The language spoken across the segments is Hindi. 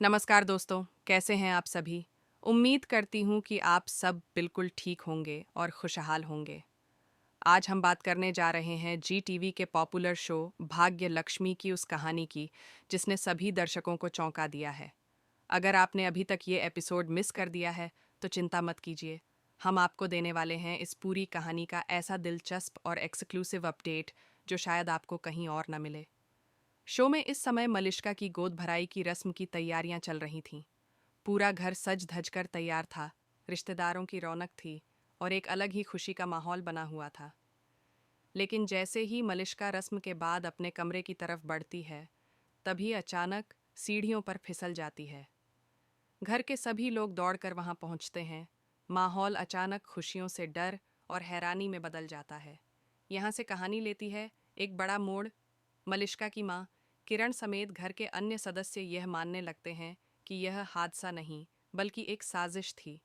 नमस्कार दोस्तों, कैसे हैं आप सभी? उम्मीद करती हूँ कि आप सब बिल्कुल ठीक होंगे और खुशहाल होंगे। आज हम बात करने जा रहे हैं जी टीवी के पॉपुलर शो भाग्य लक्ष्मी की उस कहानी की, जिसने सभी दर्शकों को चौंका दिया है। अगर आपने अभी तक ये एपिसोड मिस कर दिया है, तो चिंता मत कीजिए। हम आपको देने वाले हैं इस पूरी कहानी का ऐसा दिलचस्प और एक्सक्लूसिव अपडेट, जो शायद आपको कहीं और न मिले। शो में इस समय मलिष्का की गोद भराई की रस्म की तैयारियां चल रही थीं। पूरा घर सज धज कर तैयार था, रिश्तेदारों की रौनक थी और एक अलग ही खुशी का माहौल बना हुआ था। लेकिन जैसे ही मलिष्का रस्म के बाद अपने कमरे की तरफ बढ़ती है, तभी अचानक सीढ़ियों पर फिसल जाती है। घर के सभी लोग दौड़कर वहां पहुंचते हैं। माहौल अचानक खुशियों से डर और हैरानी में बदल जाता है। यहाँ से कहानी लेती है एक बड़ा मोड़। मलिष्का की माँ किरण समेत घर के अन्य सदस्य यह मानने लगते हैं कि यह हादसा नहीं, बल्कि एक साजिश थी।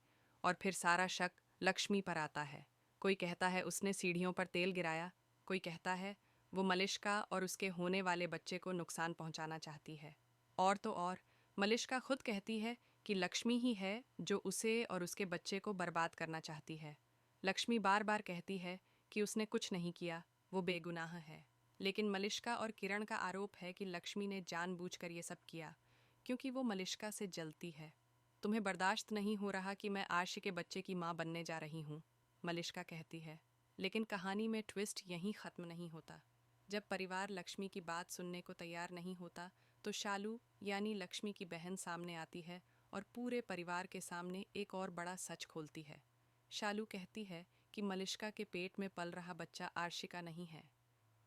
और फिर सारा शक लक्ष्मी पर आता है। कोई कहता है उसने सीढ़ियों पर तेल गिराया, कोई कहता है वो मलिष्का और उसके होने वाले बच्चे को नुकसान पहुंचाना चाहती है। और तो और, मलिष्का खुद कहती है कि लक्ष्मी ही है जो उसे और उसके बच्चे को बर्बाद करना चाहती है। लक्ष्मी बार बार कहती है कि उसने कुछ नहीं किया, वो बेगुनाह है। लेकिन मलिष्का और किरण का आरोप है कि लक्ष्मी ने जानबूझकर ये सब किया, क्योंकि वो मलिष्का से जलती है। तुम्हें बर्दाश्त नहीं हो रहा कि मैं आर्शी के बच्चे की माँ बनने जा रही हूँ, मलिष्का कहती है। लेकिन कहानी में ट्विस्ट यहीं खत्म नहीं होता। जब परिवार लक्ष्मी की बात सुनने को तैयार नहीं होता, तो शालू यानी लक्ष्मी की बहन सामने आती है और पूरे परिवार के सामने एक और बड़ा सच खोलती है। शालू कहती है कि मलिष्का के पेट में पल रहा बच्चा आर्शी का नहीं है।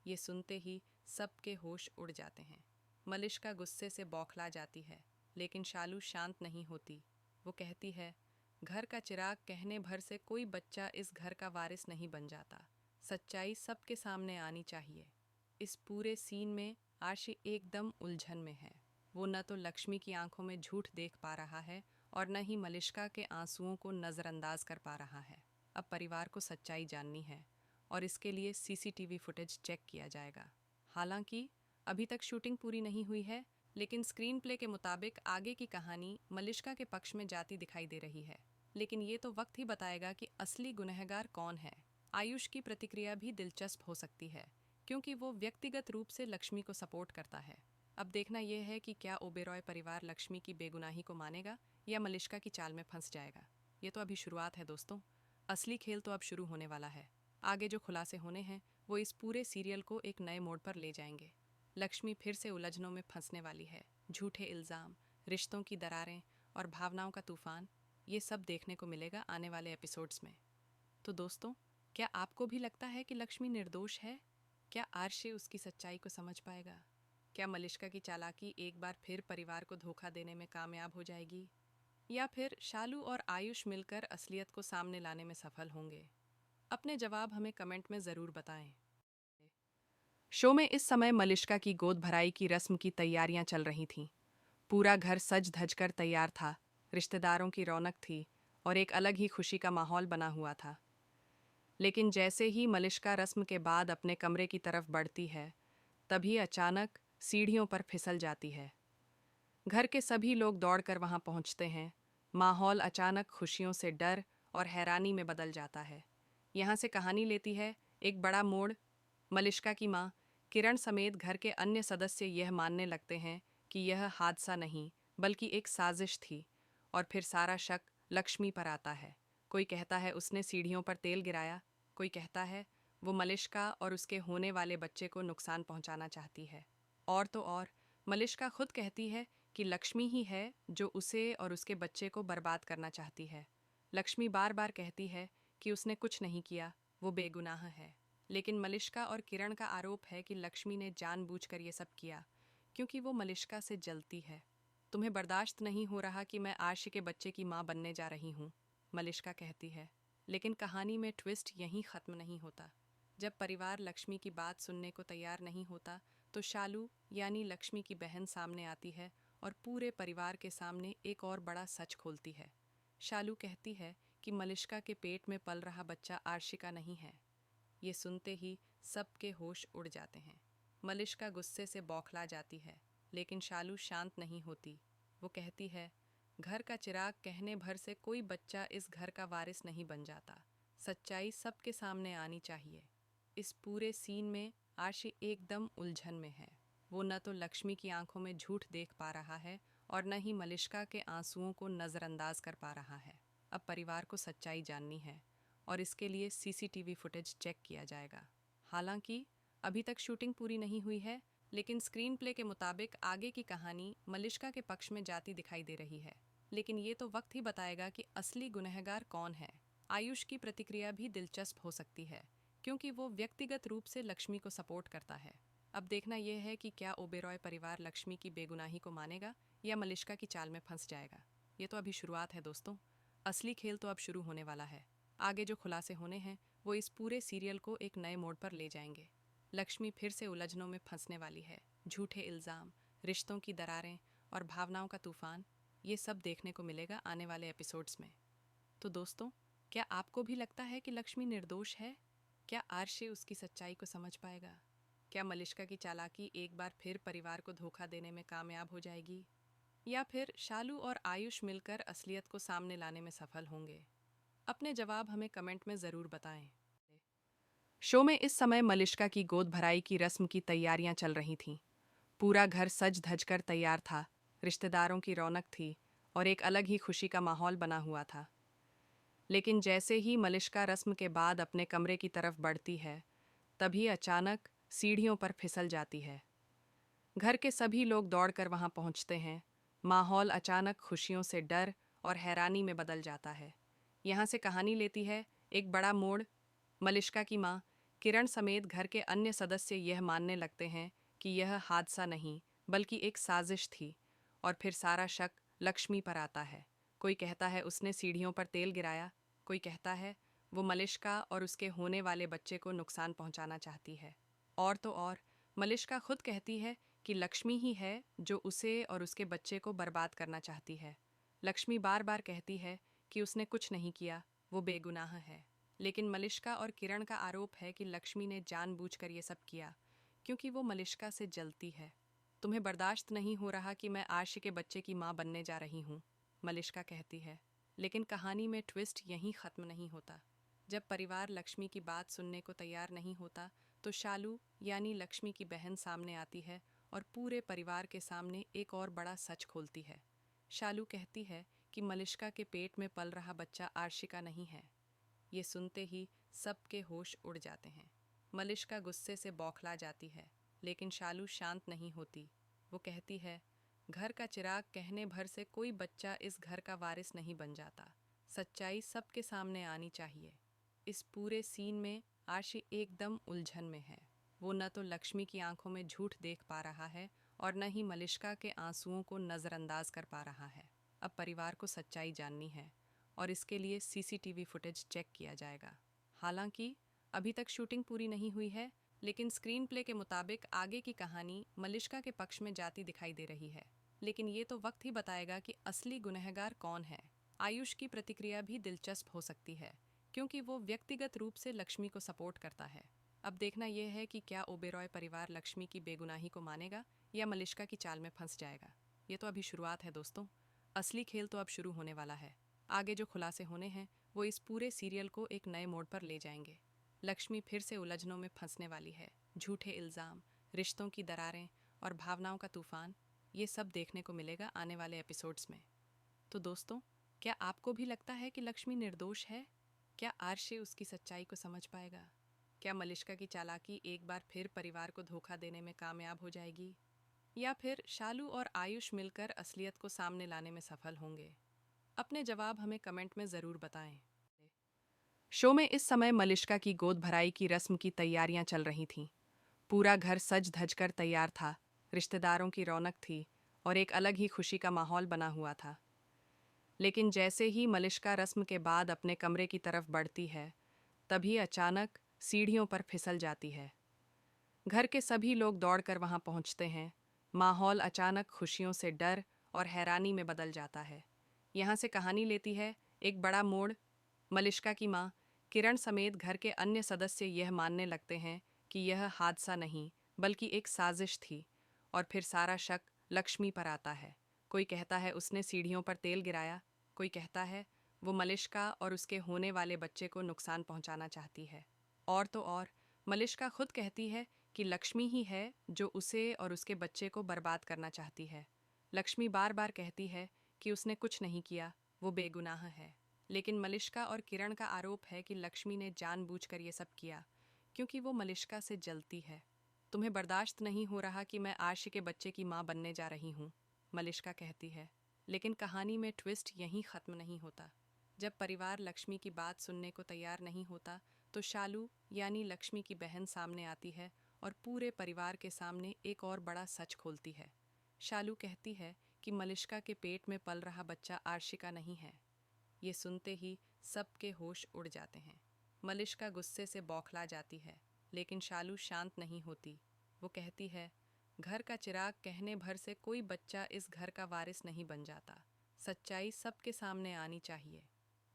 ये सुनते ही सबके होश उड़ जाते हैं। मलिष्का गुस्से से बौखला जाती है, लेकिन शालू शांत नहीं होती। वो कहती है, घर का चिराग कहने भर से कोई बच्चा इस घर का वारिस नहीं बन जाता। सच्चाई सबके सामने आनी चाहिए। इस पूरे सीन में आशी एकदम उलझन में है। वो न तो लक्ष्मी की आंखों में झूठ देख पा रहा है और न ही मलिष्का के आंसुओं को नज़रअंदाज कर पा रहा है। अब परिवार को सच्चाई जाननी है और इसके लिए सीसीटीवी फुटेज चेक किया जाएगा। हालांकि अभी तक शूटिंग पूरी नहीं हुई है, लेकिन स्क्रीन प्ले के मुताबिक आगे की कहानी मलिष्का के पक्ष में जाती दिखाई दे रही है। लेकिन ये तो वक्त ही बताएगा कि असली गुनहगार कौन है। आयुष की प्रतिक्रिया भी दिलचस्प हो सकती है, क्योंकि वो व्यक्तिगत रूप से लक्ष्मी को सपोर्ट करता है। अब देखना यह है कि क्या ओबेरॉय परिवार लक्ष्मी की बेगुनाही को मानेगा या मलिष्का की चाल में फंस जाएगा। ये तो अभी शुरुआत है दोस्तों, असली खेल तो अब शुरू होने वाला है। आगे जो खुलासे होने हैं वो इस पूरे सीरियल को एक नए मोड़ पर ले जाएंगे। लक्ष्मी फिर से उलझनों में फंसने वाली है। झूठे इल्ज़ाम, रिश्तों की दरारें और भावनाओं का तूफान, ये सब देखने को मिलेगा आने वाले एपिसोड्स में। तो दोस्तों, क्या आपको भी लगता है कि लक्ष्मी निर्दोष है? क्या आर्शी उसकी सच्चाई को समझ पाएगा? क्या मलिष्का की चालाकी एक बार फिर परिवार को धोखा देने में कामयाब हो जाएगी? या फिर शालू और आयुष मिलकर असलियत को सामने लाने में सफल होंगे? अपने जवाब हमें कमेंट में ज़रूर बताएं। शो में इस समय मलिष्का की गोद भराई की रस्म की तैयारियां चल रही थीं। पूरा घर सज धज कर तैयार था, रिश्तेदारों की रौनक थी और एक अलग ही खुशी का माहौल बना हुआ था। लेकिन जैसे ही मलिष्का रस्म के बाद अपने कमरे की तरफ बढ़ती है, तभी अचानक सीढ़ियों पर फिसल जाती है। घर के सभी लोग दौड़कर वहां पहुंचते हैं। माहौल अचानक खुशियों से डर और हैरानी में बदल जाता है। यहाँ से कहानी लेती है एक बड़ा मोड़। मलिष्का की माँ किरण समेत घर के अन्य सदस्य यह मानने लगते हैं कि यह हादसा नहीं, बल्कि एक साजिश थी। और फिर सारा शक लक्ष्मी पर आता है। कोई कहता है उसने सीढ़ियों पर तेल गिराया, कोई कहता है वो मलिष्का और उसके होने वाले बच्चे को नुकसान पहुंचाना चाहती है। और तो और, मलिष्का खुद कहती है कि लक्ष्मी ही है जो उसे और उसके बच्चे को बर्बाद करना चाहती है। लक्ष्मी बार बार कहती है कि उसने कुछ नहीं किया, वो बेगुनाह है। लेकिन मलिष्का और किरण का आरोप है कि लक्ष्मी ने जानबूझकर ये सब किया, क्योंकि वो मलिष्का से जलती है। तुम्हें बर्दाश्त नहीं हो रहा कि मैं आर्शी के बच्चे की माँ बनने जा रही हूँ, मलिष्का कहती है। लेकिन कहानी में ट्विस्ट यहीं खत्म नहीं होता। जब परिवार लक्ष्मी की बात सुनने को तैयार नहीं होता, तो शालू यानी लक्ष्मी की बहन सामने आती है और पूरे परिवार के सामने एक और बड़ा सच खोलती है। शालू कहती है कि मलिष्का के पेट में पल रहा बच्चा आर्शी का नहीं है। ये सुनते ही सबके होश उड़ जाते हैं। मलिष्का गुस्से से बौखला जाती है, लेकिन शालू शांत नहीं होती। वो कहती है, घर का चिराग कहने भर से कोई बच्चा इस घर का वारिस नहीं बन जाता। सच्चाई सबके सामने आनी चाहिए। इस पूरे सीन में आशी एकदम उलझन में है। वो न तो लक्ष्मी की आंखों में झूठ देख पा रहा है और न ही मलिष्का के आंसुओं को नज़रअंदाज कर पा रहा है। अब परिवार को सच्चाई जाननी है और इसके लिए सीसीटीवी फुटेज चेक किया जाएगा। हालांकि अभी तक शूटिंग पूरी नहीं हुई है, लेकिन स्क्रीन प्ले के मुताबिक आगे की कहानी मलिष्का के पक्ष में जाती दिखाई दे रही है। लेकिन ये तो वक्त ही बताएगा कि असली गुनहगार कौन है। आयुष की प्रतिक्रिया भी दिलचस्प हो सकती है, क्योंकि वो व्यक्तिगत रूप से लक्ष्मी को सपोर्ट करता है। अब देखना यह है कि क्या ओबेरॉय परिवार लक्ष्मी की बेगुनाही को मानेगा या मलिष्का की चाल में फंस जाएगा। ये तो अभी शुरुआत है दोस्तों, असली खेल तो अब शुरू होने वाला है। आगे जो खुलासे होने हैं वो इस पूरे सीरियल को एक नए मोड़ पर ले जाएंगे। लक्ष्मी फिर से उलझनों में फंसने वाली है। झूठे इल्ज़ाम, रिश्तों की दरारें और भावनाओं का तूफान, ये सब देखने को मिलेगा आने वाले एपिसोड्स में। तो दोस्तों, क्या आपको भी लगता है कि लक्ष्मी निर्दोष है? क्या आरशे उसकी सच्चाई को समझ पाएगा? क्या मलिष्का की चालाकी एक बार फिर परिवार को धोखा देने में कामयाब हो जाएगी, या फिर शालू और आयुष मिलकर असलियत को सामने लाने में सफल होंगे? अपने जवाब हमें कमेंट में ज़रूर बताएं। शो में इस समय मलिष्का की गोद भराई की रस्म की तैयारियां चल रही थीं। पूरा घर सज धज कर तैयार था, रिश्तेदारों की रौनक थी और एक अलग ही खुशी का माहौल बना हुआ था। लेकिन जैसे ही मलिष्का रस्म के बाद अपने कमरे की तरफ बढ़ती है, तभी अचानक सीढ़ियों पर फिसल जाती है। घर के सभी लोग दौड़कर वहां पहुंचते हैं। माहौल अचानक खुशियों से डर और हैरानी में बदल जाता है। यहाँ से कहानी लेती है एक बड़ा मोड़। मलिष्का की माँ किरण समेत घर के अन्य सदस्य यह मानने लगते हैं कि यह हादसा नहीं बल्कि एक साजिश थी, और फिर सारा शक लक्ष्मी पर आता है। कोई कहता है उसने सीढ़ियों पर तेल गिराया, कोई कहता है वो मलिष्का और उसके होने वाले बच्चे को नुकसान पहुंचाना चाहती है, और तो और मलिष्का खुद कहती है कि लक्ष्मी ही है जो उसे और उसके बच्चे को बर्बाद करना चाहती है। लक्ष्मी बार बार कहती है कि उसने कुछ नहीं किया, वो बेगुनाह है। लेकिन मलिष्का और किरण का आरोप है कि लक्ष्मी ने जानबूझकर ये सब किया, क्योंकि वो मलिष्का से जलती है। तुम्हें बर्दाश्त नहीं हो रहा कि मैं आर्शी के बच्चे की माँ बनने जा रही हूँ, मलिष्का कहती है। लेकिन कहानी में ट्विस्ट यहीं ख़त्म नहीं होता। जब परिवार लक्ष्मी की बात सुनने को तैयार नहीं होता, तो शालू यानी लक्ष्मी की बहन सामने आती है और पूरे परिवार के सामने एक और बड़ा सच खोलती है। शालू कहती है कि मलिष्का के पेट में पल रहा बच्चा आर्शी का नहीं है। ये सुनते ही सबके होश उड़ जाते हैं। मलिष्का गुस्से से बौखला जाती है, लेकिन शालू शांत नहीं होती। वो कहती है, घर का चिराग कहने भर से कोई बच्चा इस घर का वारिस नहीं बन जाता। सच्चाई सबके सामने आनी चाहिए। इस पूरे सीन में आशी एकदम उलझन में है। वो न तो लक्ष्मी की आंखों में झूठ देख पा रहा है और न ही मलिष्का के आंसुओं को नज़रअंदाज कर पा रहा है। अब परिवार को सच्चाई जाननी है और इसके लिए सीसीटीवी फुटेज चेक किया जाएगा। हालांकि अभी तक शूटिंग पूरी नहीं हुई है, लेकिन स्क्रीन प्ले के मुताबिक आगे की कहानी मलिष्का के पक्ष में जाती दिखाई दे रही है। लेकिन ये तो वक्त ही बताएगा कि असली गुनहगार कौन है। आयुष की प्रतिक्रिया भी दिलचस्प हो सकती है, क्योंकि वो व्यक्तिगत रूप से लक्ष्मी को सपोर्ट करता है। अब देखना यह है कि क्या ओबेरॉय परिवार लक्ष्मी की बेगुनाही को मानेगा या मलिष्का की चाल में फंस जाएगा। ये तो अभी शुरुआत है दोस्तों, असली खेल तो अब शुरू होने वाला है। आगे जो खुलासे होने हैं वो इस पूरे सीरियल को एक नए मोड़ पर ले जाएंगे। लक्ष्मी फिर से उलझनों में फंसने वाली है। झूठे इल्ज़ाम, रिश्तों की दरारें और भावनाओं का तूफान, ये सब देखने को मिलेगा आने वाले एपिसोड्स में। तो दोस्तों, क्या आपको भी लगता है कि लक्ष्मी निर्दोष है? क्या आर्शे उसकी सच्चाई को समझ पाएगा? क्या मलिष्का की चालाकी एक बार फिर परिवार को धोखा देने में कामयाब हो जाएगी, या फिर शालू और आयुष मिलकर असलियत को सामने लाने में सफल होंगे? अपने जवाब हमें कमेंट में ज़रूर बताएं। शो में इस समय मलिष्का की गोद भराई की रस्म की तैयारियां चल रही थीं। पूरा घर सज धज कर तैयार था, रिश्तेदारों की रौनक थी और एक अलग ही खुशी का माहौल बना हुआ था। लेकिन जैसे ही मलिष्का रस्म के बाद अपने कमरे की तरफ बढ़ती है, तभी अचानक सीढ़ियों पर फिसल जाती है। घर के सभी लोग दौड़कर वहां पहुंचते हैं। माहौल अचानक खुशियों से डर और हैरानी में बदल जाता है। यहाँ से कहानी लेती है एक बड़ा मोड़। मलिष्का की माँ किरण समेत घर के अन्य सदस्य यह मानने लगते हैं कि यह हादसा नहीं बल्कि एक साजिश थी, और फिर सारा शक लक्ष्मी पर आता है। कोई कहता है उसने सीढ़ियों पर तेल गिराया, कोई कहता है वो मलिष्का और उसके होने वाले बच्चे को नुकसान पहुंचाना चाहती है। और तो और मलिष्का खुद कहती है कि लक्ष्मी ही है जो उसे और उसके बच्चे को बर्बाद करना चाहती है। लक्ष्मी बार बार कहती है कि उसने कुछ नहीं किया, वो बेगुनाह है। लेकिन मलिष्का और किरण का आरोप है कि लक्ष्मी ने जानबूझकर ये सब किया, क्योंकि वो मलिष्का से जलती है। तुम्हें बर्दाश्त नहीं हो रहा कि मैं आर्शी के बच्चे की माँ बनने जा रही हूँ, मलिष्का कहती है। लेकिन कहानी में ट्विस्ट यहीं ख़त्म नहीं होता। जब परिवार लक्ष्मी की बात सुनने को तैयार नहीं होता, तो शालू यानी लक्ष्मी की बहन सामने आती है और पूरे परिवार के सामने एक और बड़ा सच खोलती है। शालू कहती है कि मलिष्का के पेट में पल रहा बच्चा आर्शी का नहीं है। ये सुनते ही सबके होश उड़ जाते हैं। मलिष्का गुस्से से बौखला जाती है, लेकिन शालू शांत नहीं होती। वो कहती है, घर का चिराग कहने भर से कोई बच्चा इस घर का वारिस नहीं बन जाता। सच्चाई सबके सामने आनी चाहिए।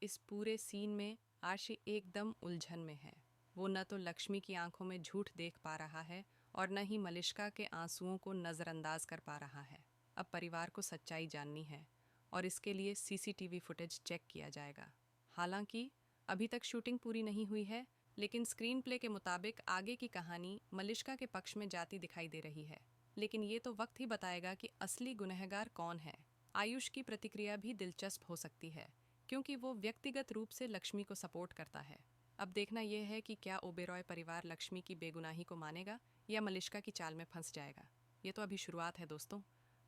इस पूरे सीन में आर्शी एकदम उलझन में है। वो न तो लक्ष्मी की आंखों में झूठ देख पा रहा है और न ही मलिष्का के आंसुओं को नज़रअंदाज कर पा रहा है। अब परिवार को सच्चाई जाननी है और इसके लिए सीसीटीवी फुटेज चेक किया जाएगा। हालांकि अभी तक शूटिंग पूरी नहीं हुई है, लेकिन स्क्रीन प्ले के मुताबिक आगे की कहानी मलिष्का के पक्ष में जाती दिखाई दे रही है। लेकिन ये तो वक्त ही बताएगा कि असली गुनहगार कौन है। आयुष की प्रतिक्रिया भी दिलचस्प हो सकती है, क्योंकि वो व्यक्तिगत रूप से लक्ष्मी को सपोर्ट करता है। अब देखना यह है कि क्या ओबेरॉय परिवार लक्ष्मी की बेगुनाही को मानेगा या मलिष्का की चाल में फंस जाएगा। ये तो अभी शुरुआत है दोस्तों,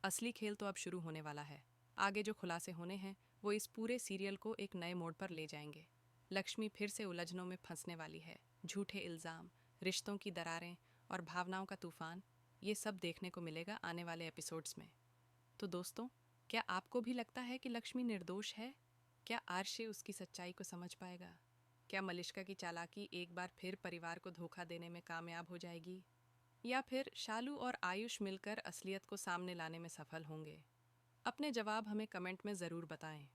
असली खेल तो अब शुरू होने वाला है। आगे जो खुलासे होने हैं वो इस पूरे सीरियल को एक नए मोड़ पर ले जाएंगे। लक्ष्मी फिर से उलझनों में फंसने वाली है। झूठे इल्ज़ाम, रिश्तों की दरारें और भावनाओं का तूफान, ये सब देखने को मिलेगा आने वाले एपिसोड्स में। तो दोस्तों, क्या आपको भी लगता है कि लक्ष्मी निर्दोष है? क्या आर्शी उसकी सच्चाई को समझ पाएगा? क्या मलिष्का की चालाकी एक बार फिर परिवार को धोखा देने में कामयाब हो जाएगी? या फिर शालू और आयुष मिलकर असलियत को सामने लाने में सफल होंगे? अपने जवाब हमें कमेंट में ज़रूर बताएं।